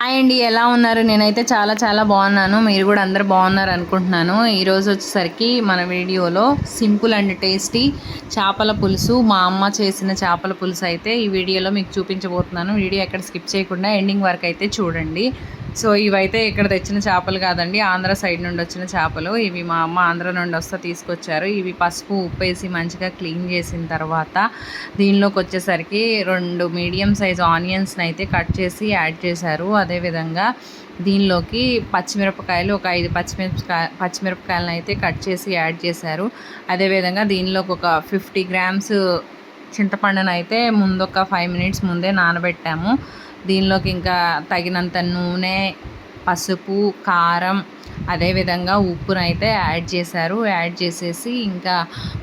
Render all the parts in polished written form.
Hi అండి, ఎలా ఉన్నారు? నేనైతే చాలా చాలా బాగున్నాను. మీరు కూడా అందరు బాగున్నారు అనుకుంటున్నాను. ఈరోజు వచ్చేసరికి మన వీడియోలో సింపుల్ అండ్ టేస్టీ చేపల పులుసు, మా అమ్మ చేసిన చేపల పులుసు అయితే ఈ వీడియోలో మీకు చూపించబోతున్నాను. వీడియో ఎక్కడ స్కిప్ చేయకుండా ఎండింగ్ వరకు అయితే చూడండి. సో ఇవైతే ఇక్కడ తెచ్చిన చేపలు కాదండి, ఆంధ్ర సైడ్ నుండి వచ్చిన చేపలు. ఇవి మా అమ్మ ఆంధ్ర నుండి వస్తే తీసుకొచ్చారు. ఇవి పసుపు ఉప్పు వేసి మంచిగా క్లీన్ చేసిన తర్వాత దీనిలోకి వచ్చేసరికి 2 మీడియం సైజ్ ఆనియన్స్ని అయితే కట్ చేసి యాడ్ చేశారు. అదేవిధంగా దీనిలోకి పచ్చిమిరపకాయలు ఒక 5 పచ్చిమిరపకాయలను అయితే కట్ చేసి యాడ్ చేశారు. అదేవిధంగా దీనిలోకి ఒక 50 గ్రామ్స్ చింతపండును అయితే ముందు ఒక 5 మినిట్స్ ముందే నానబెట్టాము. దీనిలోకి ఇంకా తగినంత నూనె, పసుపు, కారం, అదేవిధంగా ఉప్పునైతే యాడ్ చేశారు. యాడ్ చేసేసి ఇంకా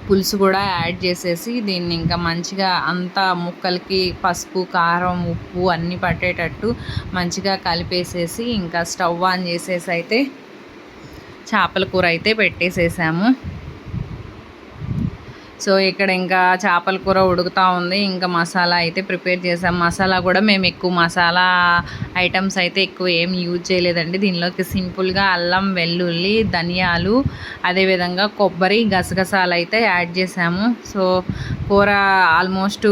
పులుసు కూడా యాడ్ చేసేసి దీన్ని ఇంకా మంచిగా అంతా ముక్కలకి పసుపు, కారం, ఉప్పు అన్నీ పట్టేటట్టు మంచిగా కలిపేసేసి ఇంకా స్టవ్ ఆన్ చేసేసి అయితే చేపల కూర అయితే పెట్టేసేసాము. సో ఇక్కడ ఇంకా చేపల కూర ఉడుకుతూ ఉంది. ఇంకా మసాలా అయితే ప్రిపేర్ చేసాం. మసాలా కూడా మేము ఎక్కువ మసాలా ఐటమ్స్ అయితే ఎక్కువ ఏం యూజ్ చేయలేదండి. దీనిలోకి సింపుల్గా అల్లం, వెల్లుల్లి, ధనియాలు, అదేవిధంగా కొబ్బరి, గసగసాలు అయితే యాడ్ చేసాము. సో కూర ఆల్మోస్ట్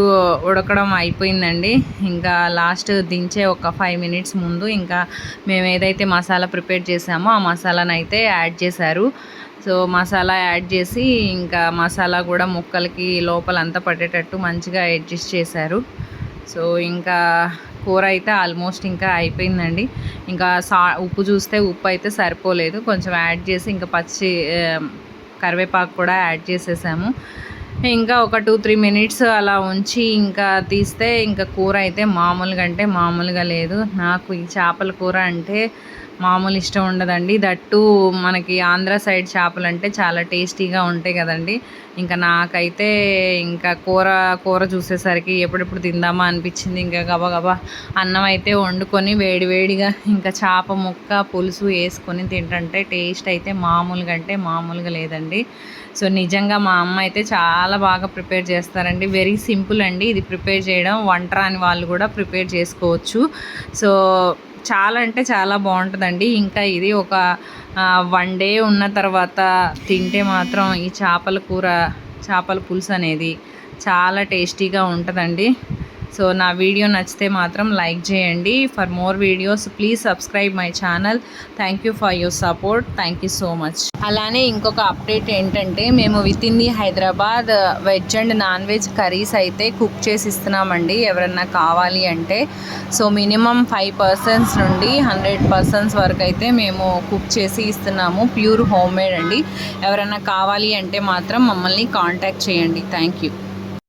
ఉడకడం అయిపోయిందండి. ఇంకా లాస్ట్ దించే ఒక 5 మినిట్స్ ముందు ఇంకా మేము ఏదైతే మసాలా ప్రిపేర్ చేసామో ఆ మసాలాను అయితే యాడ్ చేశారు. సో మసాలా యాడ్ చేసి ఇంకా మసాలా కూడా ముక్కలకి లోపలంతా పట్టేటట్టు మంచిగా అడ్జస్ట్ చేశారు. సో ఇంకా కూర అయితే ఆల్మోస్ట్ ఇంకా అయిపోయిందండి. ఇంకా ఉప్పు చూస్తే ఉప్పు అయితే సరిపోలేదు, కొంచెం యాడ్ చేసి ఇంకా కరివేపాకు కూడా యాడ్ చేసేసాము. ఇంకా ఒక 2-3 మినిట్స్ అలా ఉంచి ఇంకా తీస్తే ఇంకా కూర అయితే మామూలుగా అంటే మామూలుగా లేదు. నాకు ఈ చేపల కూర అంటే మామూలు ఇష్టం ఉండదండి. దట్టు మనకి ఆంధ్ర సైడ్ చేపలు అంటే చాలా టేస్టీగా ఉంటాయి కదండి. ఇంకా నాకైతే ఇంకా కూర చూసేసరికి ఎప్పుడెప్పుడు తిందామా అనిపించింది. ఇంకా గబగబా అన్నం అయితే వండుకొని వేడివేడిగా ఇంకా చేప ముక్క పులుసు వేసుకొని తింటుంటే టేస్ట్ అయితే మామూలుగా అంటే మామూలుగా లేదండి. సో నిజంగా మా అమ్మ అయితే చాలా బాగా ప్రిపేర్ చేస్తారండి. వెరీ సింపుల్ అండి ఇది ప్రిపేర్ చేయడం. వంట రాని వాళ్ళు కూడా ప్రిపేర్ చేసుకోవచ్చు. సో చాలా అంటే చాలా బాగుంటుందండి. ఇంకా ఇది ఒక 1 డే ఉన్న తర్వాత తింటే మాత్రం ఈ చేపల పులుసు అనేది చాలా టేస్టీగా ఉంటుందండి. సో నా వీడియో నచ్చితే మాత్రం లైక్ చేయండి. For more videos please subscribe my channel. Thank you for your support. Thank you so much. అలానే ఇంకొక అప్డేట్ ఏంటంటే మేము with in the Hyderabad veg and non veg curries అయితే కుక్ చేసి ఇస్తున్నామండి ఎవరన్నా కావాలి అంటే. సో మినిమం 5 persons నుండి 100 persons వరకు అయితే మేము కుక్ చేసి ఇస్తున్నాము. ప్యూర్ హోమ్ మేడ్ అండి. ఎవరన్నా కావాలి అంటే మాత్రం మమ్మల్ని కాంటాక్ట్ చేయండి. Thank you.